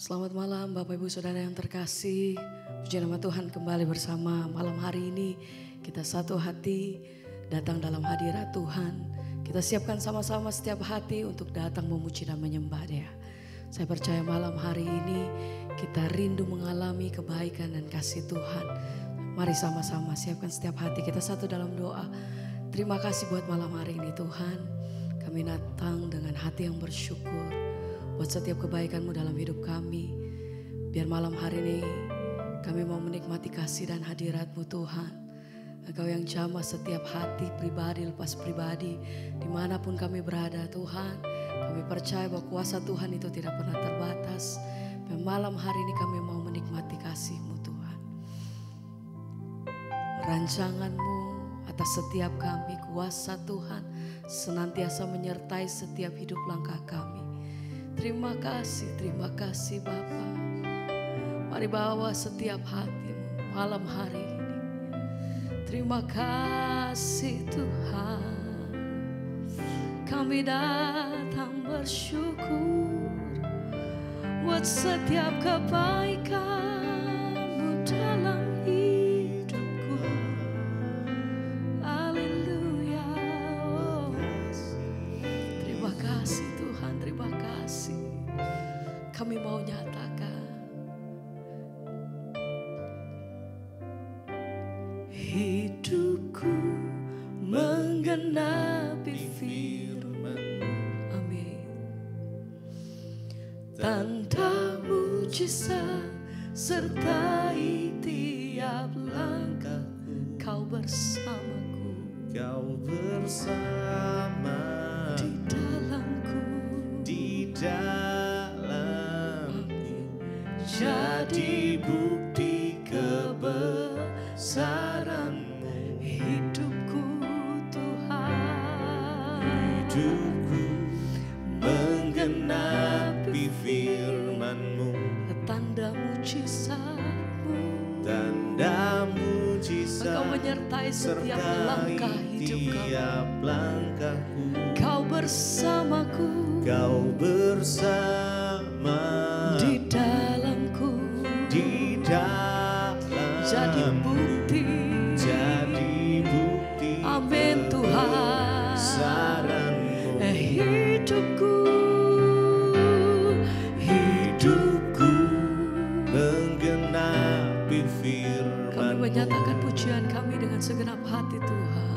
Selamat malam Bapak Ibu Saudara yang terkasih. Puji nama Tuhan, kembali bersama malam hari ini kita satu hati datang dalam hadirat Tuhan. Kita siapkan sama-sama setiap hati untuk datang memuji dan menyembah Dia. Saya percaya malam hari ini kita rindu mengalami kebaikan dan kasih Tuhan. Mari sama-sama siapkan setiap hati kita satu dalam doa. Terima kasih buat malam hari ini Tuhan. Kami datang dengan hati yang bersyukur buat setiap kebaikan-Mu dalam hidup kami. Biar malam hari ini kami mau menikmati kasih dan hadirat-Mu Tuhan. Engkau yang jamah setiap hati pribadi lepas pribadi. Dimanapun kami berada Tuhan, kami percaya bahwa kuasa Tuhan itu tidak pernah terbatas. Dan malam hari ini kami mau menikmati kasih-Mu Tuhan. Rancangan-Mu atas setiap kami, kuasa Tuhan senantiasa menyertai setiap hidup langkah kami. Terima kasih Bapa. Mari bawa setiap hati-Mu malam hari ini. Terima kasih Tuhan. Kami datang bersyukur buat setiap kebaikan-Mu dalam hidupku. Haleluya. Terima kasih Tuhan, terima kasih. Kami mau nyatakan hidupku menggenapi firman-Mu. Amin. Tanda mujizat sertai tiap langkahku. Kau bersamaku, Kau bersama di dalamku, di dalamku, jadi bukti kebesaran-Mu. hidupku Tuhan. Hidupku menggenapi firman-Mu. Tanda mujizat-Mu, Tanda mujizat Engkau menyertai setiap langkah hidup kami. tiap langkahku. Kau bersamaku, Kau bersama di dalamku, di dalamku, jadi bukti. Amin Tuhan. Kebesaran-Mu. Hidupku menggenapi kami firman-Mu. menyatakan pujian kami dengan segenap hati Tuhan.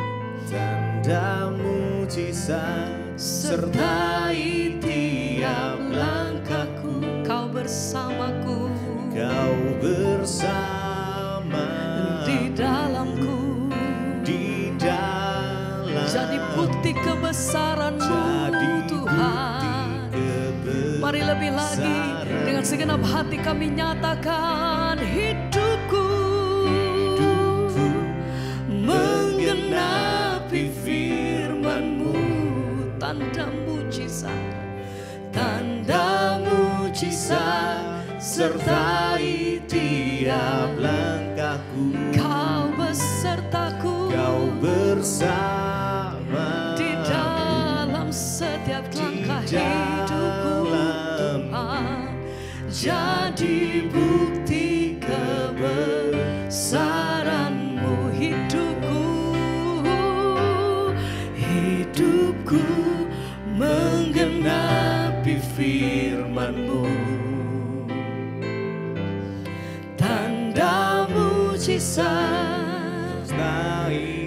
Tanda mujizat sertai tiap langkahku. Kau bersamaku, Kau bersama di dalamku, di dalam, jadi bukti kebesaran-Mu Tuhan. Mari lebih lagi dengan segenap hati kami nyatakan hidupku menggenapi firman-Mu. Tanda mujizat sertai tiap langkahku. Kau besertaku, Kau bersama di dalam setiap langkah hidupku Tuhan. Jadi bukti kebesaran-Mu. Hidupku menggenapi firman-Mu. Tanda mujizat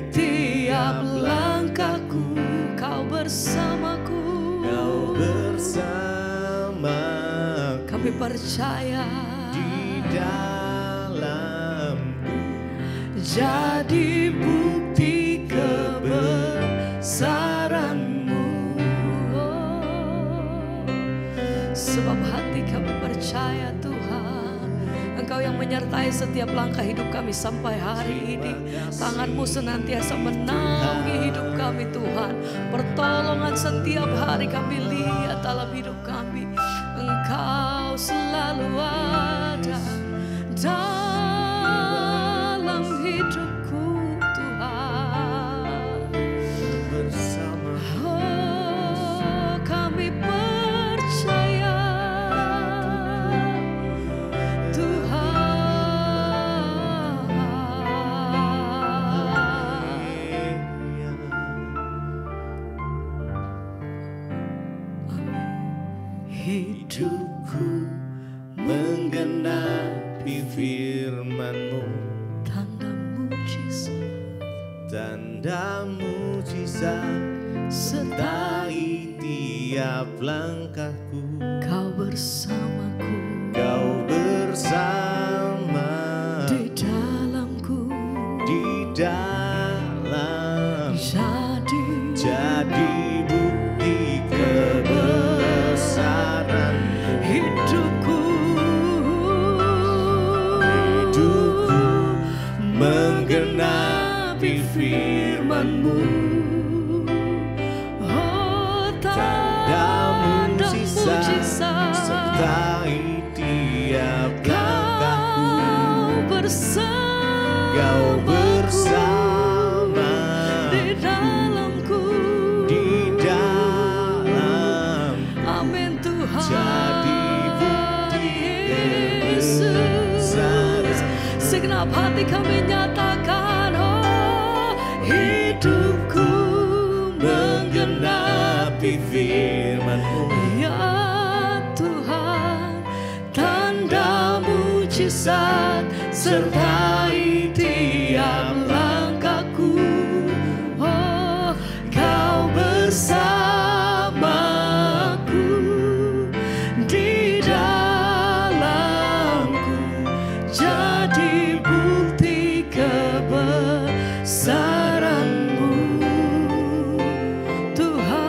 tiap langkahku. Kau bersamaku, Kau bersama kami percaya di dalamku. jadi bukti kebesaran-Mu. Sebab hati kami percaya Tuhan, Engkau yang menyertai setiap langkah hidup kami sampai hari ini. Tangan-Mu senantiasa menaungi hidup kami Tuhan. Pertolongan setiap hari kami lihat dalam hidup kami. Engkau selalu ada dalam hidupku Tuhan. Bersama Oh, kami percaya hidupku menggenapi firman-Mu. Tanda mujizat sertai tiap langkahku. Kau bersamaku, Kau bersama di dalamku, di dalam jadi bukti kebesaran hidupku menggenapi firman-Mu. Oh, Tanda mujizat sertai tiap langkahku. Kau bersama di dalamku, di dalam amin Tuhan. jadi bukti kebesaran. Segenap hati kami nyatakan, oh, hidupku menggenapi firman-Mu. ya Tuhan. Tanda mujizat sertai tiap langkahku. Oh, Kau bersamaku di dalamku, jadi bukti kebesaran-Mu Tuhan.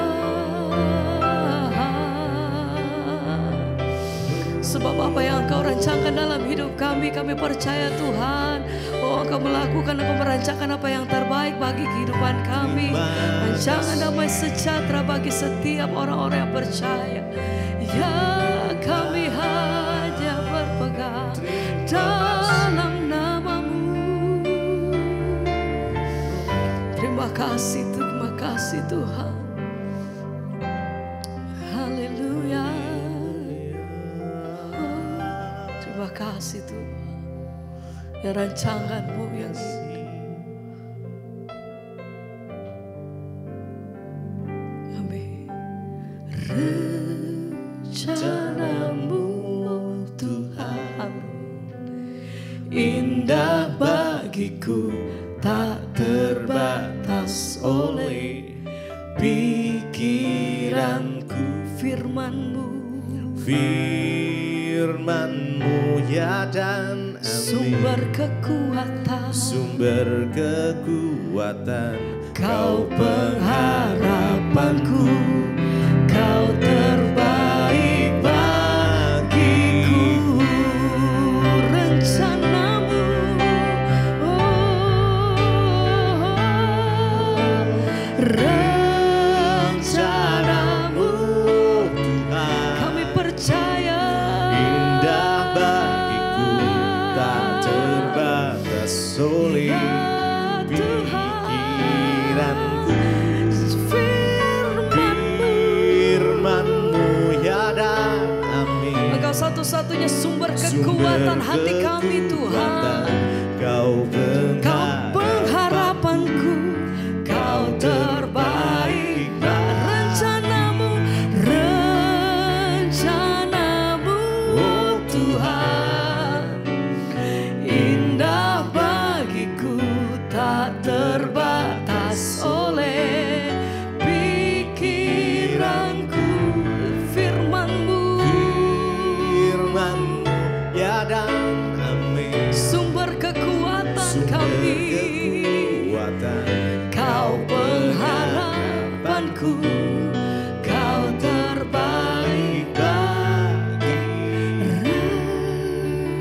Sebab apa yang Engkau rancangkan dalam hidup kami percaya Tuhan. Oh, Engkau melakukan, Engkau merancangkan apa yang terbaik bagi kehidupan kami. Rancangan damai sejahtera bagi setiap orang-orang yang percaya. Ya, kami hanya berpegang dalam nama-Mu. Terima kasih Tuhan. Haleluya. Terima kasih Tuhan. Ya, rancangan-Mu yang indah. Amin. Rencana-Mu Tuhan indah bagiku, tak terbatas oleh pikiranku. Firman-Mu Ya dan amin. sumber kekuatan, Kau pengharapanku, Kau terbaik bagiku. Rencana-Mu, rencana-Mu Tuhan kami percaya indah bagiku, tak terbatas oleh pikiranku. Firman-Mu ya dan amin. Engkau satu-satunya sumber kekuatan hati kami Tuhan. Kau pengharapanku, Kau terbaik. Rencana-Mu, rencana-Mu Tuhan indah bagiku, tak terbatas oleh pikiranku. Firman-Mu ya dan amin. sumber kekuatan kami, Kau pengharapanku, Kau terbaik bagi.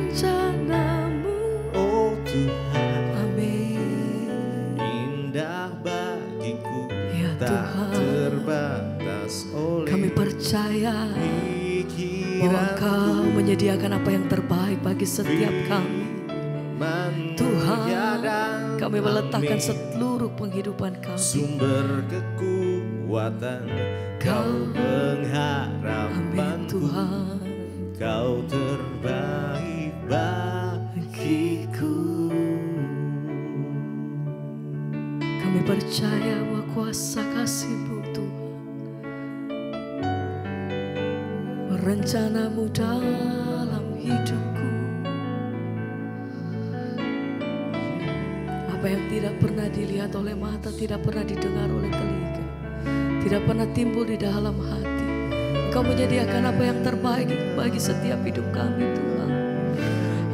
Rencana-Mu, Oh Tuhan, amin. indah bagiku, Ya tak Tuhan, terbatas oleh kami percaya bahwa Engkau menyediakan apa yang terbaik bagi setiap kami. Tuhan, kami meletakkan seluruh penghidupan kami. Sumber kekuatan, Kau Amin pengharapanku, Tuhan. Kau terbaik bagiku. Kami percaya bahwa kuasa kasih-Mu Tuhan rencana-Mu dalam hidupku. Apa yang tidak pernah dilihat oleh mata, tidak pernah didengar oleh telinga, tidak pernah timbul di dalam hati, Engkau menyediakan apa yang terbaik bagi setiap hidup kami, Tuhan.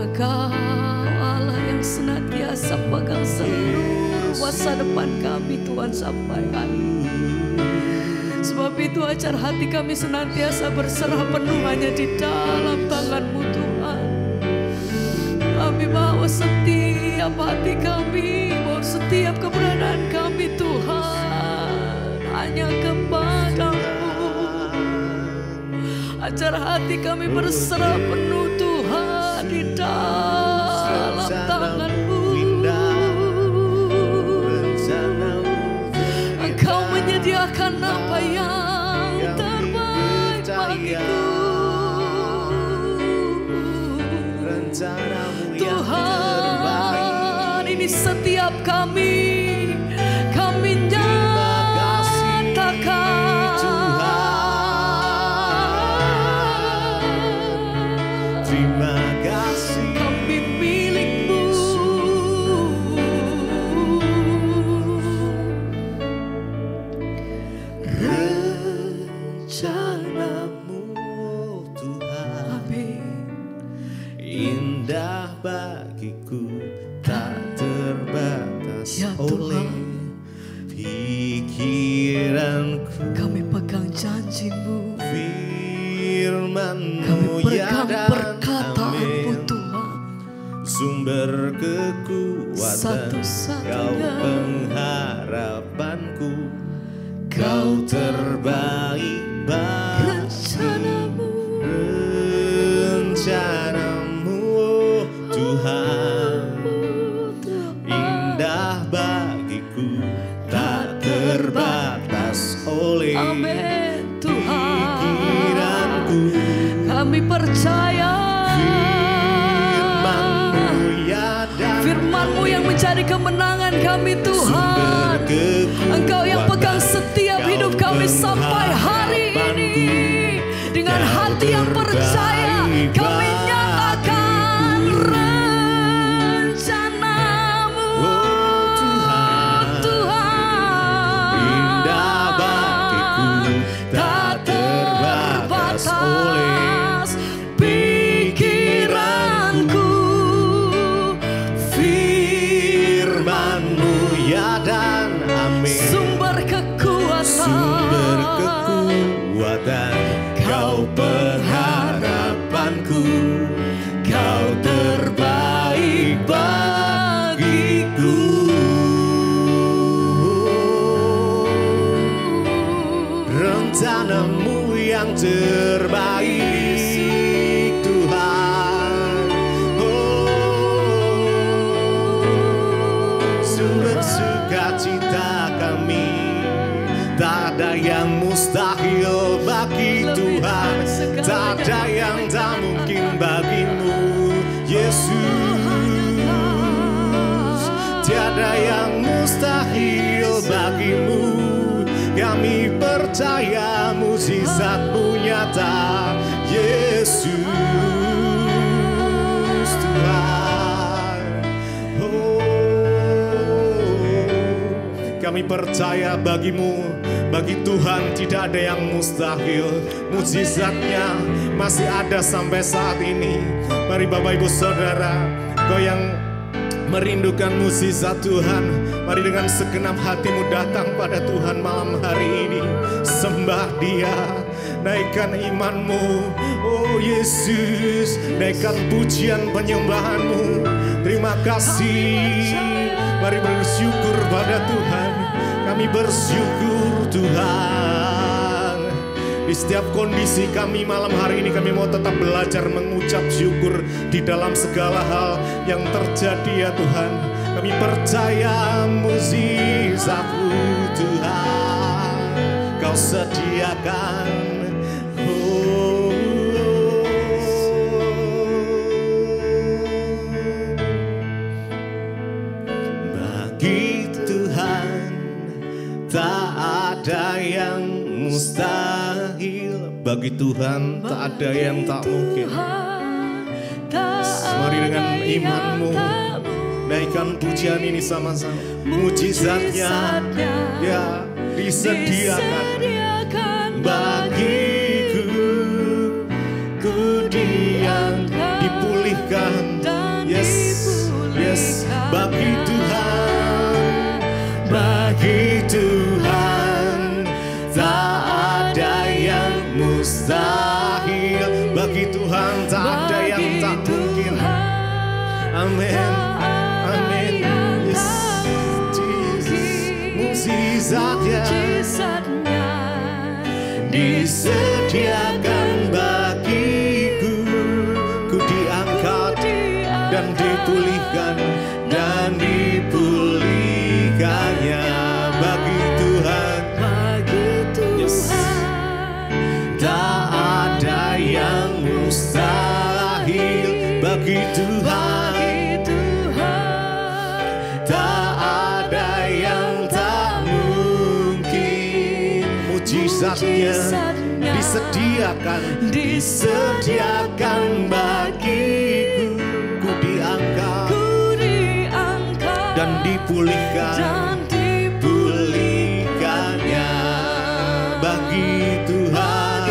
Engkau Allah yang senantiasa pegang seluruh masa depan kami, Tuhan, sampai hari ini. Sebab itu ajar hati kami senantiasa berserah penuh hanya di dalam tangan-Mu, Tuhan. Kami bawa setiap hati kami, bawa setiap keberadaan kami, Tuhan, hanya kepada-Mu. Ajar hati kami berserah penuh, Tuhan, di dalam tangan-Mu. Engkau menyediakan apa yang terbaik bagiku, Tuhan. Ini setiap kami nyatakan terima kasih, kami milik-Mu. rencana-Mu Tuhan, Amin. indah bagiku, tak terbatas Ya oleh Tuhan, pikiranku. kami pegang janji-Mu, Firman-Mu kami ya pegang dan perkataan-Mu, amin. Tuhan. Sumber kekuatan, Satu-satunya. Kau pengharapanku, Kau terbaik bagi Rencana-Mu, rencana-Mu oh Tuhan, indah bagiku, tak terbatas oleh amin, Tuhan. pikiranku. Kami percaya Firman-Mu ya dan Firman-Mu yang mencari kemenangan kami, Tuhan. Engkau yang pegang setiap hidup kami sampai hari ini. Dengan hati yang percaya kami nyatakan rencana-Mu, Tuhan. Indah bagiku, tak terbatas oleh pikiranku. Firman-Mu ya dan amin. Sumber kekuatan, Kau pengharapanku, Kau terbaik bagiku. Rencana-Mu yang terbaik, Tuhan. Sumber sukacita kami, tak ada yang mustahil bagi Tuhan, tak ada yang tak mungkin bagimu, Yesus. Tiada yang mustahil bagimu, kami percaya mukjizat-Mu nyata, Yesus Tuhan. Kami percaya bagimu, bagi Tuhan tidak ada yang mustahil. Mukjizatnya masih ada sampai saat ini. Mari Bapak Ibu Saudara, kau yang merindukan mukjizat Tuhan, mari dengan segenap hatimu datang pada Tuhan malam hari ini. Sembah Dia, naikkan imanmu, oh Yesus, naikkan pujian penyembahanmu. Terima kasih. Mari bersyukur pada Tuhan. Kami bersyukur Tuhan. Di setiap kondisi kami malam hari ini, kami mau tetap belajar mengucap syukur di dalam segala hal yang terjadi ya Tuhan. Kami percaya mukjizat-Mu Tuhan, Kau sediakan. Bagi Tuhan tak ada yang mustahil. mustahil, bagi Tuhan tak ada yang tak mungkin. Mari dengan imanmu naikkan pujian ini sama-sama. Mujizatnya ya disediakan bagiku, ku diangkat, dipulihkan. Yes, yes, bagi Tuhan, bagi Tuhan tak ada yang mustahil, bagi Tuhan tak ada yang tak mungkin. Amin, amin. Yes, Jesus, mujizatnya disediakan bagiku, ku diangkat dan dipulihkan, dan dipulihkannya bagi Tuhan. Yes. Tak ada yang mustahil bagi Tuhan, tak ada yang tak mungkin. Mujizatnya disediakan bagiku, ku diangkat dan dipulihkan, pulihkannya bagi Tuhan.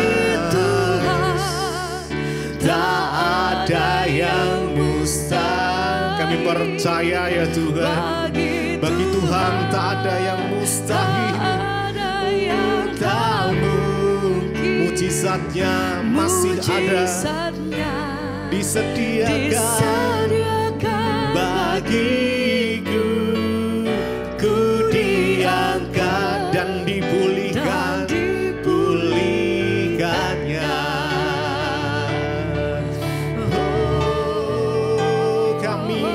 Tak ada yang mustahil. Kami percaya ya Tuhan, bagi Tuhan tak ada yang mustahil. Tak mungkin. Mujizatnya masih ada, disediakan bagiku, ku diangkat dan dipulihkan, pulihkannya. Oh, kami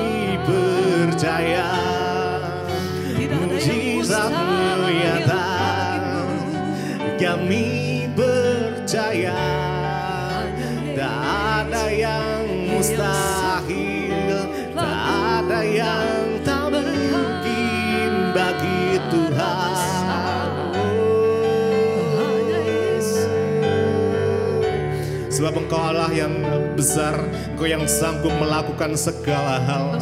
percaya mujizatmu nyata, kami percaya tak ada yang mustahil, tak ada yang tak mungkin bagi Tuhan. Sebab Engkau Allah yang besar, Engkau yang sanggup melakukan segala hal,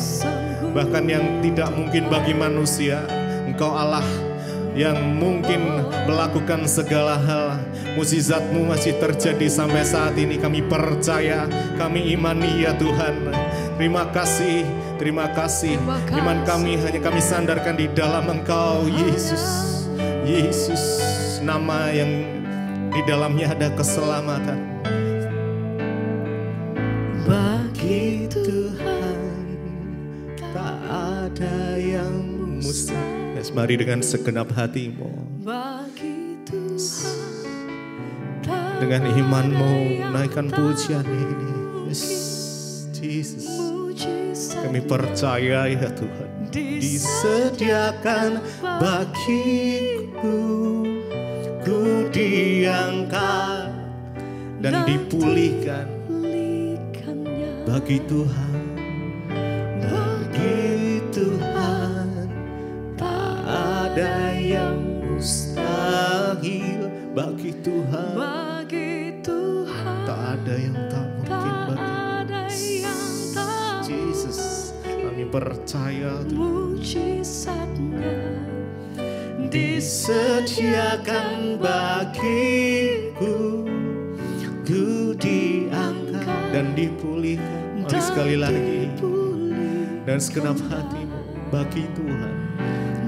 bahkan yang tidak mungkin bagi manusia. Engkau Allah yang mungkin melakukan segala hal. Mujizat-Mu masih terjadi sampai saat ini. Kami percaya, kami imani ya Tuhan. Terima kasih, terima kasih. Iman kami hanya kami sandarkan di dalam Engkau, Yesus. Yesus, nama yang di dalamnya ada keselamatan. Bagi Tuhan tak ada yang mustahil. Yes, mari dengan segenap hatimu, dengan imanmu naikkan pujian ini. Yes, Jesus, kami percaya ya Tuhan, disediakan bagiku, ku diangkat dan dipulihkan bagi Tuhan, bagi Tuhan tak ada yang mustahil bagi Tuhan, tak ada yang tak mungkin bagi Jesus. Kami percaya mujizatnya disediakan bagiku, ku diangkat dan dipulihkan. Mari sekali lagi dan segenap hatimu, bagi Tuhan,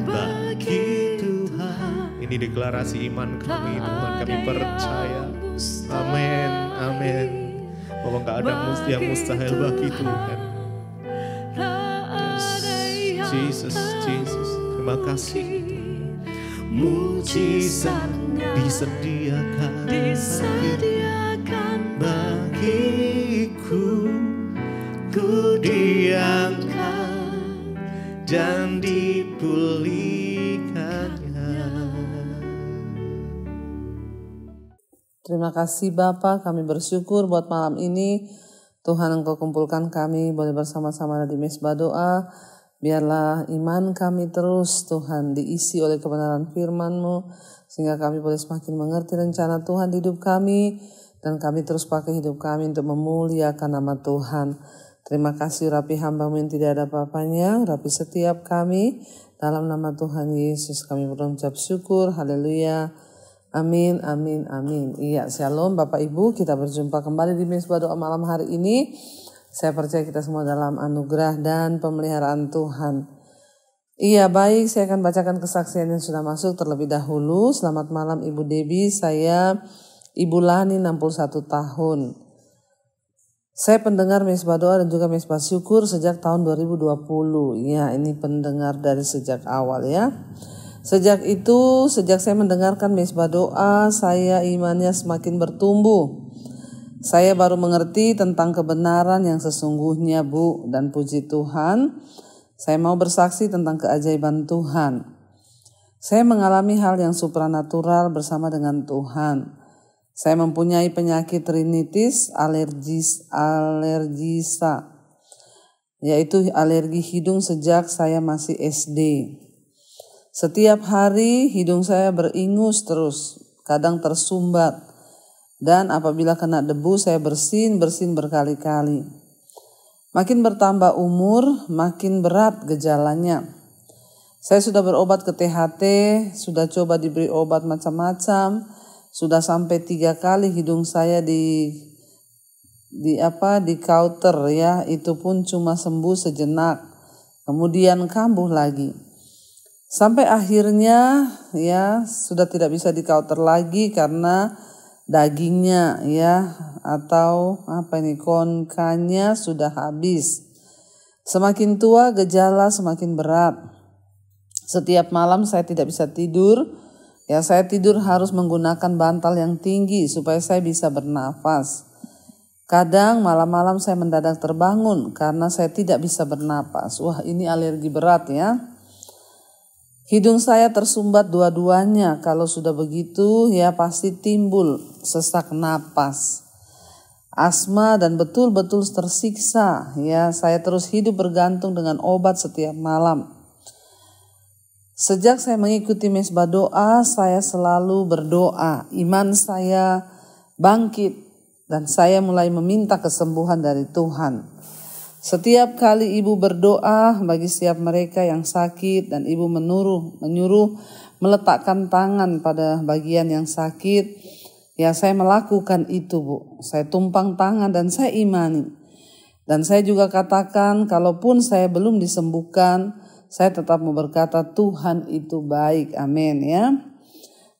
bagi Tuhan. Ini deklarasi iman kami Tuhan, kami percaya. Amin, amin. Bahwa gak ada yang mustahil bagi Tuhan. Yes. Jesus, Jesus, terima kasih. Mujizat disediakan bagiku, ku diangkat dan dipulihkannya. Terima kasih Bapa, kami bersyukur buat malam ini. Tuhan Engkau kumpulkan kami boleh bersama-sama di mesbah doa. Biarlah iman kami terus Tuhan diisi oleh kebenaran firman-Mu, sehingga kami boleh semakin mengerti rencana Tuhan di hidup kami, dan kami terus pakai hidup kami untuk memuliakan nama Tuhan. Terima kasih urapi hamba-Mu yang tidak ada apa-apanya, urapi setiap kami, dalam nama Tuhan Yesus kami berucap syukur, haleluya, amin, amin, amin. Iya, shalom Bapak Ibu, kita berjumpa kembali di Mezbah Doa malam hari ini. Saya percaya kita semua dalam anugerah dan pemeliharaan Tuhan. Iya, baik, saya akan bacakan kesaksian yang sudah masuk terlebih dahulu. Selamat malam Ibu Debbie, saya Ibu Lani 61 tahun. Saya pendengar Mezbah Doa dan juga Mezbah Syukur sejak tahun 2020. Ya, ini pendengar dari sejak awal ya. Sejak saya mendengarkan Mezbah Doa, saya imannya semakin bertumbuh. Saya baru mengerti tentang kebenaran yang sesungguhnya, Bu, dan puji Tuhan, saya mau bersaksi tentang keajaiban Tuhan. Saya mengalami hal yang supranatural bersama dengan Tuhan. Saya mempunyai penyakit rinitis alergisa, yaitu alergi hidung sejak saya masih SD. Setiap hari hidung saya beringus terus, kadang tersumbat. Dan apabila kena debu saya bersin berkali-kali. Makin bertambah umur, makin berat gejalanya. Saya sudah berobat ke THT, sudah coba diberi obat macam-macam, sudah sampai 3 kali hidung saya di counter ya, itu pun cuma sembuh sejenak, kemudian kambuh lagi. Sampai akhirnya ya sudah tidak bisa di counter lagi karena dagingnya ya atau konkanya sudah habis. Semakin tua gejala semakin berat. Setiap malam saya tidak bisa tidur. Ya, saya tidur harus menggunakan bantal yang tinggi supaya saya bisa bernafas. Kadang malam-malam saya mendadak terbangun karena saya tidak bisa bernapas. Wah, ini alergi berat ya. Hidung saya tersumbat dua-duanya. Kalau sudah begitu ya pasti timbul sesak napas, asma, dan betul-betul tersiksa. Ya, saya terus hidup bergantung dengan obat setiap malam. Sejak saya mengikuti Mezbah Doa, saya selalu berdoa. Iman saya bangkit dan saya mulai meminta kesembuhan dari Tuhan. Setiap kali ibu berdoa bagi setiap mereka yang sakit dan ibu menyuruh meletakkan tangan pada bagian yang sakit, ya saya melakukan itu, Bu. Saya tumpang tangan dan saya imani. Dan saya juga katakan kalaupun saya belum disembuhkan, saya tetap mau berkata Tuhan itu baik. Amin ya.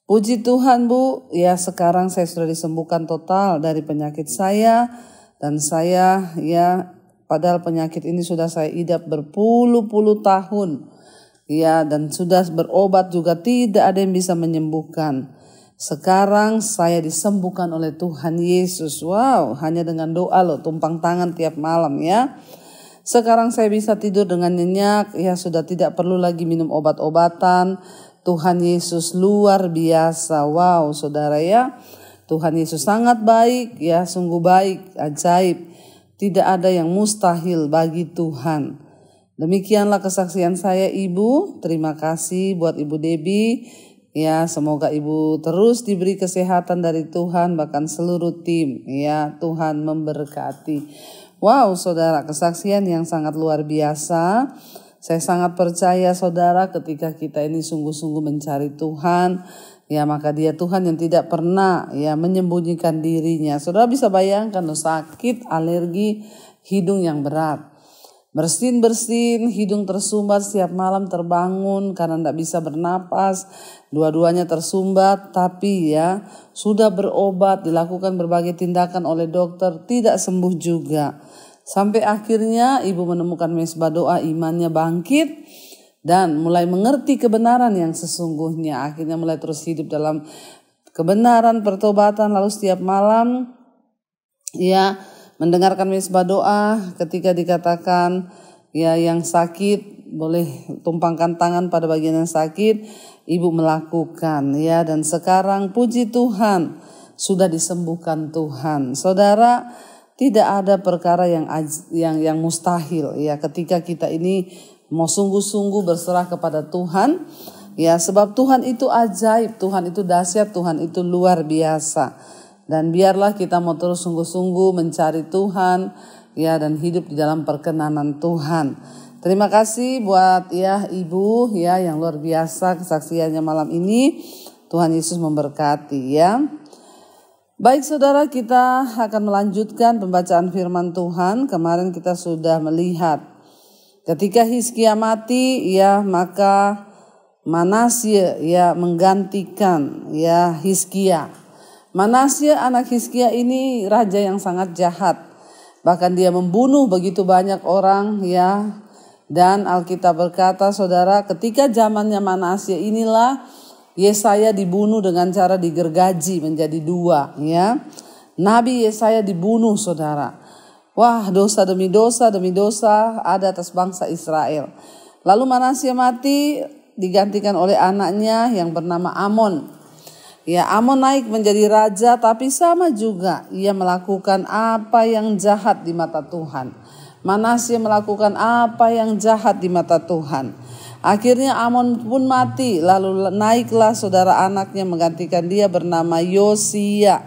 Puji Tuhan, Bu. Ya, sekarang saya sudah disembuhkan total dari penyakit saya, dan saya ya padahal penyakit ini sudah saya idap berpuluh-puluh tahun. Ya, dan sudah berobat juga tidak ada yang bisa menyembuhkan. Sekarang saya disembuhkan oleh Tuhan Yesus. Wow, hanya dengan doa loh, tumpang tangan tiap malam ya. Sekarang saya bisa tidur dengan nyenyak. Ya, sudah tidak perlu lagi minum obat-obatan. Tuhan Yesus luar biasa. Wow, saudara ya. Tuhan Yesus sangat baik ya, sungguh baik, ajaib. Tidak ada yang mustahil bagi Tuhan. Demikianlah kesaksian saya, Ibu. Terima kasih buat Ibu Debbie. Ya, semoga Ibu terus diberi kesehatan dari Tuhan, bahkan seluruh tim. Ya, Tuhan memberkati. Wow, saudara, kesaksian yang sangat luar biasa. Saya sangat percaya, saudara, ketika kita ini sungguh-sungguh mencari Tuhan, ya maka Dia Tuhan yang tidak pernah ya menyembunyikan dirinya. Saudara bisa bayangkan loh, sakit alergi hidung yang berat. Bersin, hidung tersumbat, setiap malam terbangun karena tidak bisa bernapas. Dua-duanya tersumbat, tapi ya sudah berobat, dilakukan berbagai tindakan oleh dokter, tidak sembuh juga. Sampai akhirnya ibu menemukan Mezbah Doa, imannya bangkit dan mulai mengerti kebenaran yang sesungguhnya. Akhirnya mulai terus hidup dalam kebenaran pertobatan, lalu setiap malam ya mendengarkan Mezbah Doa. Ketika dikatakan ya yang sakit boleh tumpangkan tangan pada bagian yang sakit, ibu melakukan ya, dan sekarang puji Tuhan sudah disembuhkan Tuhan. Saudara, tidak ada perkara yang mustahil ya ketika kita ini mau sungguh-sungguh berserah kepada Tuhan. Ya, sebab Tuhan itu ajaib, Tuhan itu dahsyat, Tuhan itu luar biasa. Dan biarlah kita mau terus sungguh-sungguh mencari Tuhan, ya, dan hidup di dalam perkenanan Tuhan. Terima kasih buat ya Ibu ya yang luar biasa kesaksiannya malam ini. Tuhan Yesus memberkati ya. Baik saudara, kita akan melanjutkan pembacaan firman Tuhan. Kemarin kita sudah melihat ketika Hizkia mati ya, maka Manasye ya menggantikan ya Hizkia. Manasye anak Hizkia ini raja yang sangat jahat. Bahkan dia membunuh begitu banyak orang ya. Dan Alkitab berkata saudara, ketika zamannya Manasye inilah Yesaya dibunuh dengan cara digergaji menjadi dua ya. Nabi Yesaya dibunuh saudara. Wah, dosa demi dosa ada atas bangsa Israel. Lalu Manasye mati, digantikan oleh anaknya yang bernama Amon. Ya, Amon naik menjadi raja, tapi sama juga ia melakukan apa yang jahat di mata Tuhan. Manasye melakukan apa yang jahat di mata Tuhan. Akhirnya Amon pun mati, lalu naiklah saudara anaknya menggantikan dia bernama Yosia.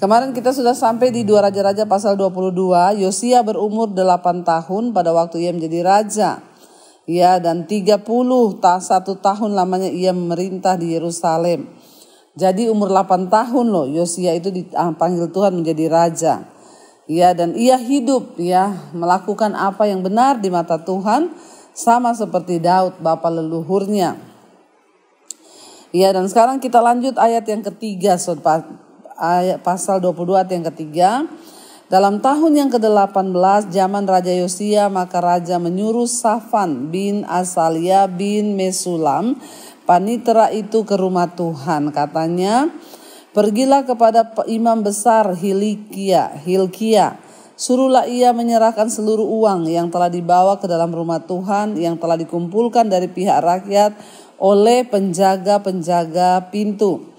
Kemarin kita sudah sampai di 2 Raja-Raja pasal 22. Yosia berumur 8 tahun pada waktu ia menjadi raja. Ya, dan 31 tahun lamanya ia memerintah di Yerusalem. Jadi umur 8 tahun loh Yosia itu dipanggil Tuhan menjadi raja. Ya, dan ia hidup ya melakukan apa yang benar di mata Tuhan, sama seperti Daud bapa leluhurnya. Ya, dan sekarang kita lanjut ayat yang ketiga, ayat pasal 22 ayat yang ketiga. Dalam tahun yang ke-18 zaman Raja Yosia, maka Raja menyuruh Safan bin Asalia bin Mesulam, panitera itu ke rumah Tuhan. Katanya, pergilah kepada imam besar Hilkia, suruhlah ia menyerahkan seluruh uang yang telah dibawa ke dalam rumah Tuhan, yang telah dikumpulkan dari pihak rakyat oleh penjaga-penjaga pintu.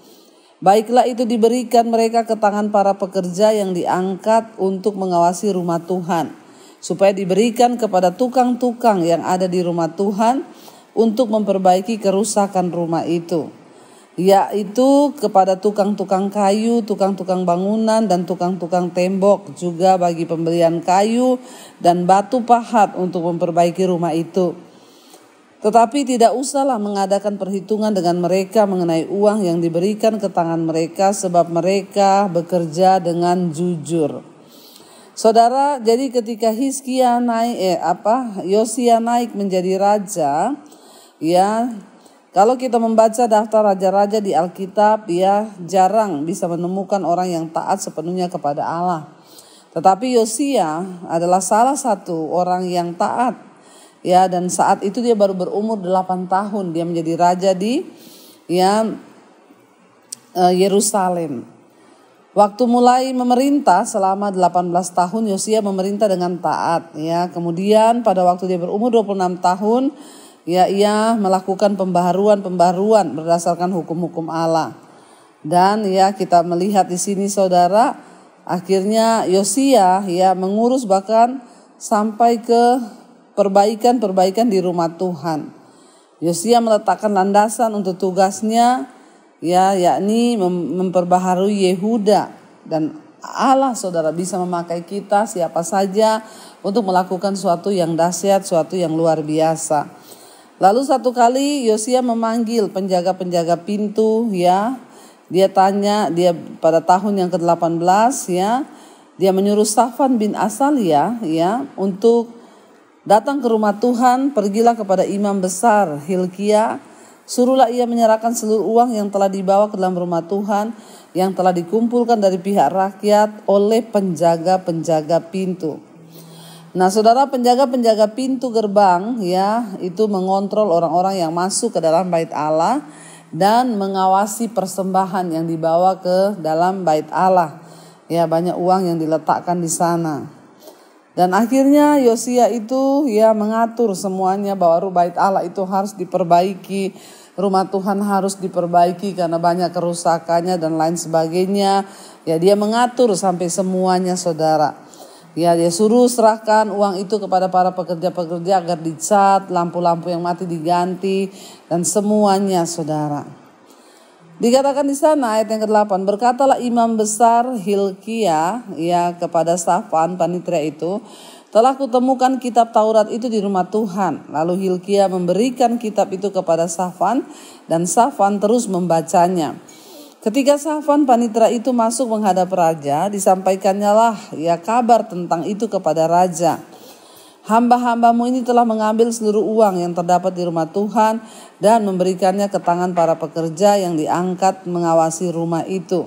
Baiklah itu diberikan mereka ke tangan para pekerja yang diangkat untuk mengawasi rumah Tuhan, supaya diberikan kepada tukang-tukang yang ada di rumah Tuhan untuk memperbaiki kerusakan rumah itu, yaitu kepada tukang-tukang kayu, tukang-tukang bangunan, dan tukang-tukang tembok, juga bagi pembelian kayu dan batu pahat untuk memperbaiki rumah itu. Tetapi tidak usahlah mengadakan perhitungan dengan mereka mengenai uang yang diberikan ke tangan mereka, sebab mereka bekerja dengan jujur. Saudara, jadi ketika Yosia naik menjadi raja, ya, kalau kita membaca daftar raja-raja di Alkitab, ya jarang bisa menemukan orang yang taat sepenuhnya kepada Allah. Tetapi Yosia adalah salah satu orang yang taat. Ya, dan saat itu dia baru berumur 8 tahun, dia menjadi raja di Yerusalem. Waktu mulai memerintah selama 18 tahun Yosia memerintah dengan taat ya. Kemudian pada waktu dia berumur 26 tahun ya, ia melakukan pembaharuan berdasarkan hukum-hukum Allah. Dan ya kita melihat di sini saudara, akhirnya Yosia ya mengurus bahkan sampai ke perbaikan di rumah Tuhan. Yosia meletakkan landasan untuk tugasnya ya, yakni memperbaharui Yehuda. Dan Allah saudara bisa memakai kita siapa saja untuk melakukan suatu yang dahsyat, suatu yang luar biasa. Lalu satu kali Yosia memanggil penjaga-penjaga pintu ya. Dia tanya, dia pada tahun yang ke-18 ya, dia menyuruh Safan bin Asalia ya untuk datang ke rumah Tuhan. Pergilah kepada imam besar Hilkia, suruhlah ia menyerahkan seluruh uang yang telah dibawa ke dalam rumah Tuhan, yang telah dikumpulkan dari pihak rakyat oleh penjaga-penjaga pintu. Nah saudara, penjaga-penjaga pintu gerbang ya itu mengontrol orang-orang yang masuk ke dalam bait Allah dan mengawasi persembahan yang dibawa ke dalam bait Allah. Ya, banyak uang yang diletakkan di sana. Dan akhirnya Yosia itu ya mengatur semuanya bahwa bait Allah itu harus diperbaiki, rumah Tuhan harus diperbaiki karena banyak kerusakannya dan lain sebagainya. Ya, dia mengatur sampai semuanya saudara. Ya, dia suruh serahkan uang itu kepada para pekerja-pekerja agar dicat, lampu-lampu yang mati diganti, dan semuanya, saudara. Dikatakan di sana ayat yang ke-8, berkatalah imam besar Hilkia ya kepada Safan panitia itu, telah kutemukan kitab Taurat itu di rumah Tuhan. Lalu Hilkia memberikan kitab itu kepada Safan dan Safan terus membacanya. Ketika Safan panitera itu masuk menghadap raja, disampaikannya lah ya kabar tentang itu kepada raja. Hamba-hambamu ini telah mengambil seluruh uang yang terdapat di rumah Tuhan dan memberikannya ke tangan para pekerja yang diangkat mengawasi rumah itu.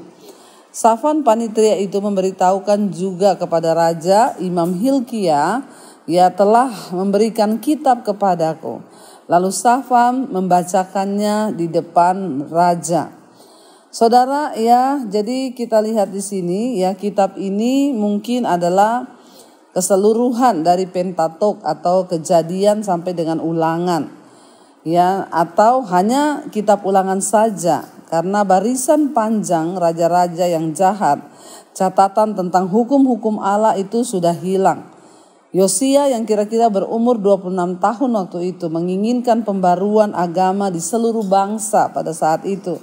Safan panitia itu memberitahukan juga kepada raja, Imam Hilkia ya telah memberikan kitab kepadaku. Lalu Safan membacakannya di depan raja. Saudara ya, jadi kita lihat di sini ya, kitab ini mungkin adalah keseluruhan dari Pentatok atau Kejadian sampai dengan Ulangan. Ya, atau hanya kitab Ulangan saja, karena barisan panjang raja-raja yang jahat, catatan tentang hukum-hukum Allah itu sudah hilang. Yosia yang kira-kira berumur 26 tahun waktu itu menginginkan pembaruan agama di seluruh bangsa pada saat itu.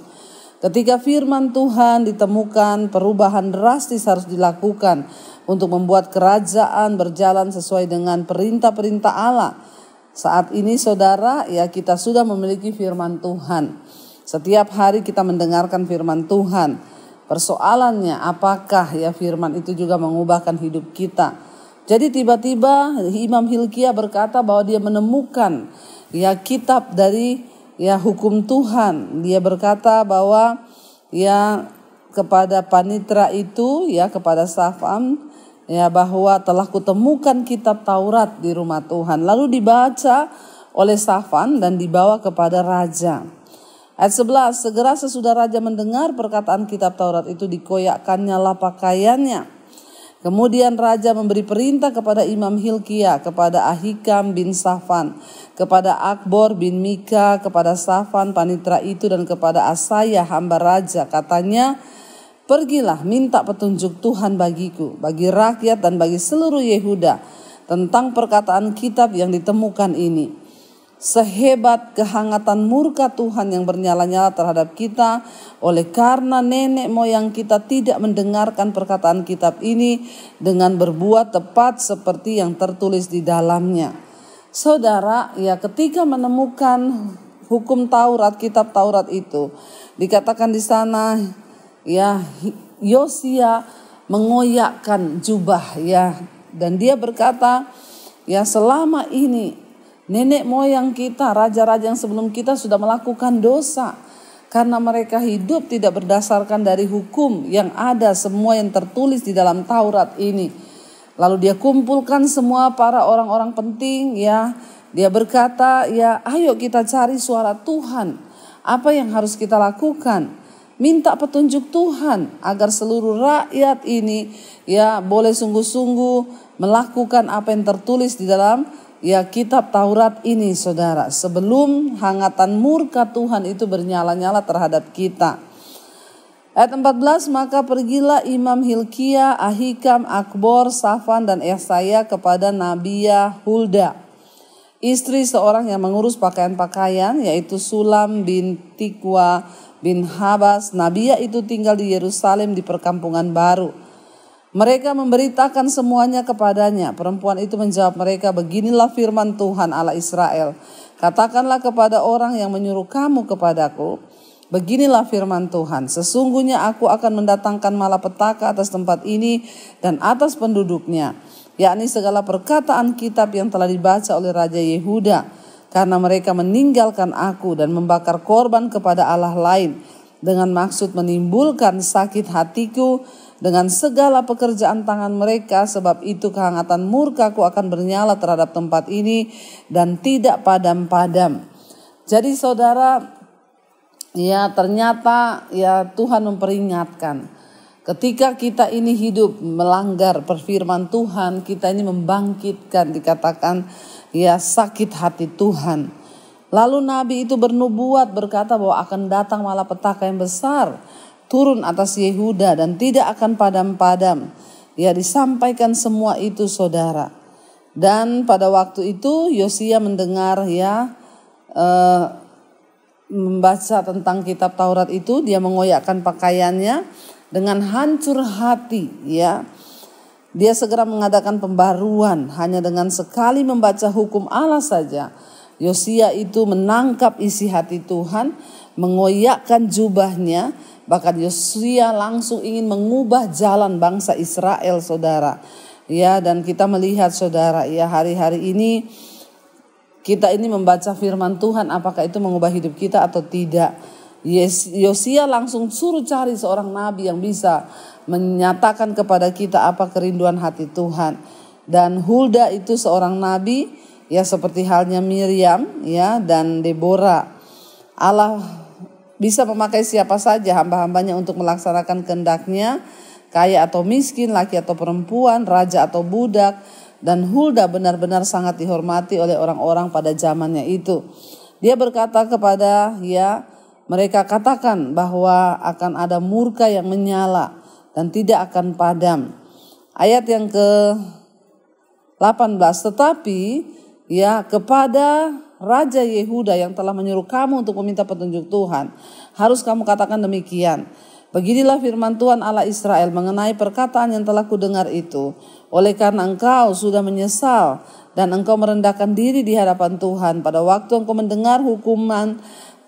Ketika firman Tuhan ditemukan, perubahan drastis harus dilakukan untuk membuat kerajaan berjalan sesuai dengan perintah-perintah Allah. Saat ini saudara, ya kita sudah memiliki firman Tuhan. Setiap hari kita mendengarkan firman Tuhan. Persoalannya apakah ya firman itu juga mengubahkan hidup kita. Jadi tiba-tiba Imam Hilkia berkata bahwa dia menemukan ya kitab dari ya hukum Tuhan. Dia berkata bahwa ya kepada panitera itu ya kepada Safan ya bahwa telah kutemukan kitab Taurat di rumah Tuhan. Lalu dibaca oleh Safan dan dibawa kepada raja. Ayat 11, segera sesudah raja mendengar perkataan kitab Taurat itu, dikoyakkannya lah pakaiannya. Kemudian raja memberi perintah kepada Imam Hilkia, kepada Ahikam bin Safan, kepada Akbor bin Mika, kepada Safan panitera itu, dan kepada Asaya hamba raja. Katanya, pergilah minta petunjuk Tuhan bagiku, bagi rakyat dan bagi seluruh Yehuda tentang perkataan kitab yang ditemukan ini. Sehebat kehangatan murka Tuhan yang bernyala-nyala terhadap kita, oleh karena nenek moyang kita tidak mendengarkan perkataan kitab ini dengan berbuat tepat seperti yang tertulis di dalamnya. Saudara, ya ketika menemukan hukum Taurat, kitab Taurat itu, dikatakan di sana ya Yosia mengoyakkan jubah ya, dan dia berkata ya selama ini nenek moyang kita, raja-raja yang sebelum kita sudah melakukan dosa karena mereka hidup tidak berdasarkan dari hukum yang ada semua yang tertulis di dalam Taurat ini. Lalu dia kumpulkan semua para orang-orang penting ya, dia berkata ya ayo kita cari suara Tuhan, apa yang harus kita lakukan, minta petunjuk Tuhan agar seluruh rakyat ini ya boleh sungguh-sungguh melakukan apa yang tertulis di dalam ya kitab Taurat ini saudara, sebelum hangatan murka Tuhan itu bernyala-nyala terhadap kita. Ayat 14, maka pergilah Imam Hilkia, Ahikam, Akbor, Safan dan Yesaya kepada Nabiya Hulda, istri seorang yang mengurus pakaian-pakaian, yaitu Sulam bin Tikwa bin Habas. Nabiya itu tinggal di Yerusalem di perkampungan baru. Mereka memberitakan semuanya kepadanya. Perempuan itu menjawab mereka, beginilah firman Tuhan Allah Israel. Katakanlah kepada orang yang menyuruh kamu kepadaku, beginilah firman Tuhan. Sesungguhnya aku akan mendatangkan malapetaka atas tempat ini dan atas penduduknya, yakni segala perkataan kitab yang telah dibaca oleh Raja Yehuda. Karena mereka meninggalkan aku dan membakar korban kepada Allah lain, dengan maksud menimbulkan sakit hatiku dengan segala pekerjaan tangan mereka. Sebab itu kehangatan murkaku akan bernyala terhadap tempat ini dan tidak padam-padam. Jadi saudara, ya ternyata ya Tuhan memperingatkan, ketika kita ini hidup melanggar perfirman Tuhan, kita ini membangkitkan, dikatakan ya sakit hati Tuhan. Lalu Nabi itu bernubuat berkata bahwa akan datang malapetaka yang besar turun atas Yehuda dan tidak akan padam-padam. Ya, disampaikan semua itu saudara. Dan pada waktu itu Yosia mendengar membaca tentang kitab Taurat itu, dia mengoyakkan pakaiannya dengan hancur hati ya. Dia segera mengadakan pembaruan, hanya dengan sekali membaca hukum Allah saja. Yosia itu menangkap isi hati Tuhan, mengoyakkan jubahnya, bahkan Yosia langsung ingin mengubah jalan bangsa Israel saudara. Ya, dan kita melihat saudara ya, hari-hari ini kita ini membaca firman Tuhan, apakah itu mengubah hidup kita atau tidak. Yosia langsung suruh cari seorang nabi yang bisa menyatakan kepada kita apa kerinduan hati Tuhan. Dan Hulda itu seorang nabi ya, seperti halnya Miriam ya dan Deborah. Allah bisa memakai siapa saja hamba-hambanya untuk melaksanakan kehendaknya, kaya atau miskin, laki atau perempuan, raja atau budak. Dan Hulda benar-benar sangat dihormati oleh orang-orang pada zamannya itu. Dia berkata kepada mereka, katakan bahwa akan ada murka yang menyala dan tidak akan padam. Ayat yang ke-18, tetapi kepada Raja Yehuda yang telah menyuruh kamu untuk meminta petunjuk Tuhan, harus kamu katakan demikian. Beginilah firman Tuhan Allah Israel mengenai perkataan yang telah kudengar itu. Oleh karena engkau sudah menyesal dan engkau merendahkan diri di hadapan Tuhan pada waktu engkau mendengar hukuman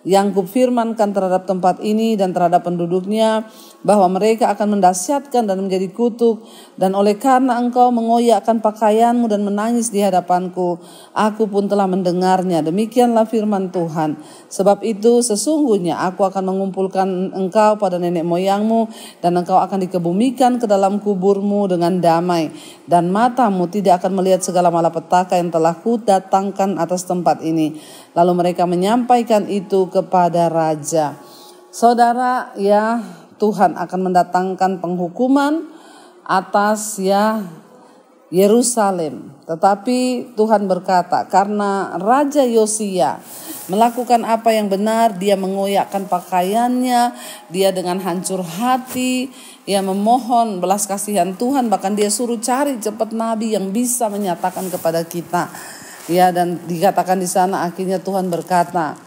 yang kufirmankan terhadap tempat ini dan terhadap penduduknya, bahwa mereka akan mendahsyatkan dan menjadi kutuk. Dan oleh karena engkau mengoyakkan pakaianmu dan menangis di hadapanku, aku pun telah mendengarnya. Demikianlah firman Tuhan. Sebab itu sesungguhnya aku akan mengumpulkan engkau pada nenek moyangmu, dan engkau akan dikebumikan ke dalam kuburmu dengan damai. Dan matamu tidak akan melihat segala malapetaka yang telah kudatangkan atas tempat ini. Lalu mereka menyampaikan itu kepada raja. Saudara Tuhan akan mendatangkan penghukuman atas Yerusalem. Tetapi Tuhan berkata, karena Raja Yosia melakukan apa yang benar, dia mengoyakkan pakaiannya, dia dengan hancur hati, memohon belas kasihan Tuhan, bahkan dia suruh cari cepat nabi yang bisa menyatakan kepada kita. Dan dikatakan di sana akhirnya Tuhan berkata,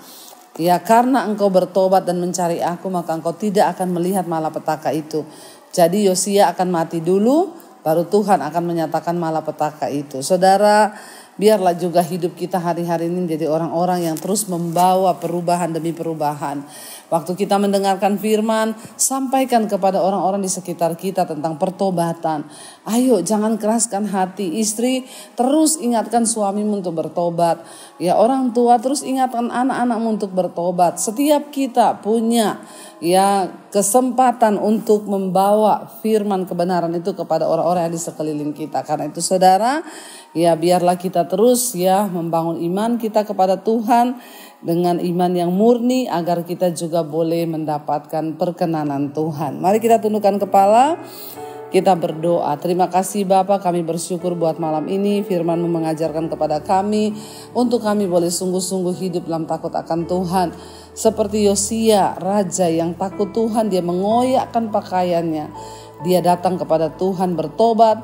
karena engkau bertobat dan mencari aku, maka engkau tidak akan melihat malapetaka itu. Jadi Yosia akan mati dulu, baru Tuhan akan menyatakan malapetaka itu. Saudara, biarlah juga hidup kita hari-hari ini menjadi orang-orang yang terus membawa perubahan demi perubahan. Waktu kita mendengarkan firman, sampaikan kepada orang-orang di sekitar kita tentang pertobatan. Ayo, jangan keraskan hati. Istri, terus ingatkan suamimu untuk bertobat. Orang tua, terus ingatkan anak-anakmu untuk bertobat. Setiap kita punya kesempatan untuk membawa firman kebenaran itu kepada orang-orang yang di sekeliling kita. Karena itu saudara, biarlah kita terus membangun iman kita kepada Tuhan dengan iman yang murni, agar kita juga boleh mendapatkan perkenanan Tuhan. Mari kita tundukkan kepala, kita berdoa. Terima kasih Bapa, kami bersyukur buat malam ini firman-Mu mengajarkan kepada kami untuk kami boleh sungguh-sungguh hidup dalam takut akan Tuhan. Seperti Yosia, raja yang takut Tuhan, dia mengoyakkan pakaiannya. Dia datang kepada Tuhan bertobat.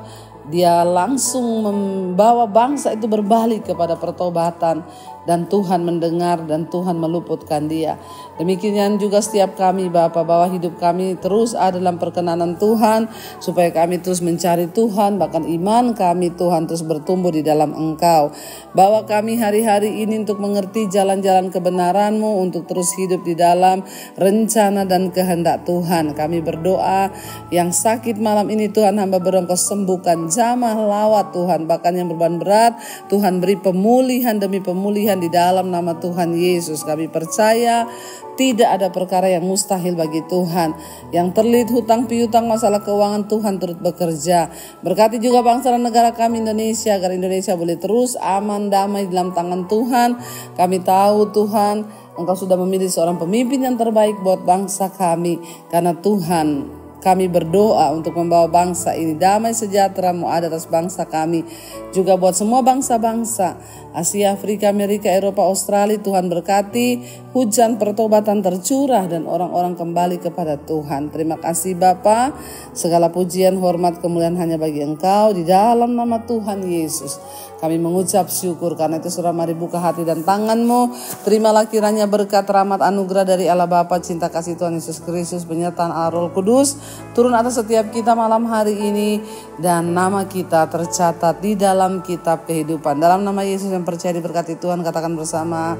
Dia langsung membawa bangsa itu berbalik kepada pertobatan. Dan Tuhan mendengar dan Tuhan meluputkan dia. Demikian juga setiap kami Bapa, bahwa hidup kami terus ada dalam perkenanan Tuhan. Supaya kami terus mencari Tuhan, bahkan iman kami Tuhan terus bertumbuh di dalam Engkau. Bawa kami hari-hari ini untuk mengerti jalan-jalan kebenaran-Mu, untuk terus hidup di dalam rencana dan kehendak Tuhan. Kami berdoa yang sakit malam ini Tuhan, hamba berdoa Engkau sembuhkan, jamah lawat Tuhan. Bahkan yang beban berat Tuhan beri pemulihan demi pemulihan di dalam nama Tuhan Yesus. Kami percaya tidak ada perkara yang mustahil bagi Tuhan. Yang terlilit hutang piutang, masalah keuangan, Tuhan turut bekerja. Berkati juga bangsa dan negara kami Indonesia, agar Indonesia boleh terus aman damai dalam tangan Tuhan. Kami tahu Tuhan, Engkau sudah memilih seorang pemimpin yang terbaik buat bangsa kami. Karena Tuhan, Kami berdoa untuk membawa bangsa ini damai sejahtera-Mu ada atas bangsa kami. Juga buat semua bangsa-bangsa Asia, Afrika, Amerika, Eropa, Australia. Tuhan berkati, hujan pertobatan tercurah dan orang-orang kembali kepada Tuhan. Terima kasih Bapa. Segala pujian, hormat, kemuliaan hanya bagi Engkau. Di dalam nama Tuhan Yesus kami mengucap syukur. Karena itu saudara, mari buka hati dan tangan-Mu. Terimalah kiranya berkat, rahmat, anugerah dari Allah Bapa, cinta kasih Tuhan Yesus Kristus, penyertaan Allah Roh Kudus turun atas setiap kita malam hari ini, dan nama kita tercatat di dalam kitab kehidupan. Dalam nama Yesus yang percaya diberkati Tuhan, katakan bersama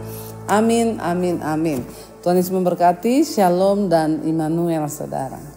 amin, amin, amin. Tuhan Yesus memberkati. Shalom dan Immanuel saudara.